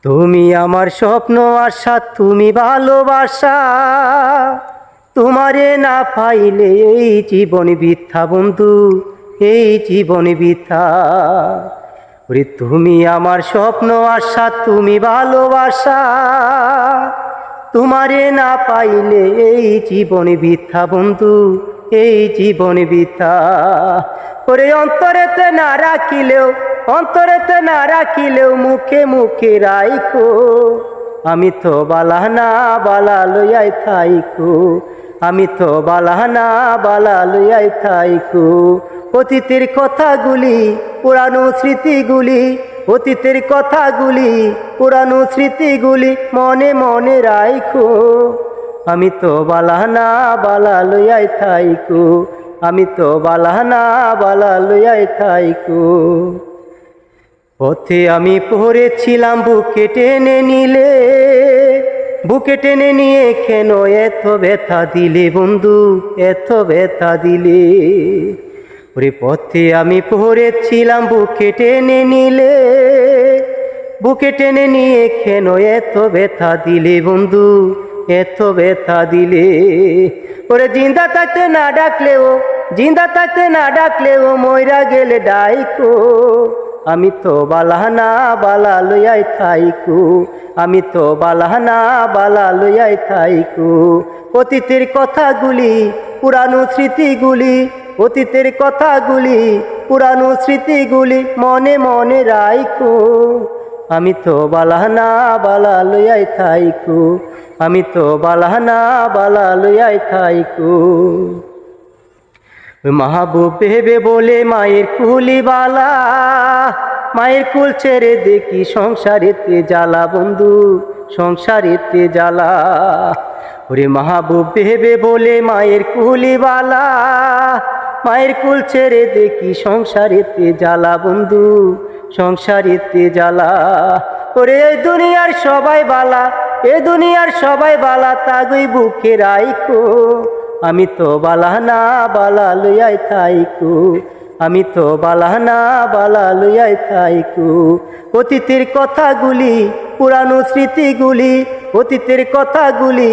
তুমি আমার স্বপ্ন আশা, তুমি ভালোবাসা। তোমারে না পাইলে এই জীবন বৃথা বন্ধু, এই জীবন বৃথা। ওরে তুমি আমার স্বপ্ন আশা, তুমি ভালোবাসা। তোমারে না পাইলে এই জীবন বৃথা বন্ধু, এই জীবন বৃথা। ওরে অন্তরেতে না রাখিলেও, অন্তরেতে না রাখিলেও মুখে মুখে রাইখো। আমি তো বালানা বালা লইয়াই থাইকো, আমি তো বালানা বালা লইয়াই থাইকো। অতীতের কথাগুলি, পুরানো স্মৃতিগুলি, অতীতের কথাগুলি, পুরানো স্মৃতিগুলি মনে মনে রাইখো। আমি তো বালানা বালা লইয়াই থাইকো, আমি তো বালানা বালা লইয়াই থাইকো। পথে আমি পড়েছিলাম বুকে টেনে নিলে, বুকে টেনে নিয়ে কেন এত ব্যথা দিলে বন্ধু, এত ব্যথা দিলে। ওরে পথে আমি পড়েছিলাম বুকে টেনে নিলে, বুকে টেনে নিয়ে কেন এত ব্যথা দিলে বন্ধু, এত ব্যথা দিলে। ওরে জিন্দা থাকতে না ডাকলেও, জিন্দা থাকতে না ডাকলেও মইরা গেলে ডাইকো। আমি তো বালানা বালা লইয়াই থাইকো, আমি তো বালানা বালা লইয়াই থাইকো। অতীতের কথাগুলি, পুরানো স্মৃতিগুলি, অতীতের কথাগুলি, পুরানো স্মৃতিগুলি মনে মনে রাইখো। আমি তো বালানা বালা লইয়াই থাইকো, আমি তো বালানা বালা লইয়াই থাইকো। মাহবুব ভেবে বলে মায়ের কুলিবালা, মায়ের কুল ছেড়ে দেখি সংসারেতে জ্বালা বন্ধু, সংসারেতে জ্বালা। ওরে মাহবুব ভেবে বলে মায়ের কুলিবালা, মায়ের কুল ছেড়ে দেখি সংসারেতে জ্বালা বন্ধু, সংসারেতে জ্বালা। ওরে এই দুনিয়ার সবাই বালা, এ দুনিয়ার সবাই বালা, তাগুই বুকে রাইখো। আমি তো বালানা বালা লইয়াই থাইকো, আমি তো বালানা বালা লইয়াই থাইকো। অতীতের কথাগুলি, পুরানো স্মৃতিগুলি, অতীতের কথাগুলি,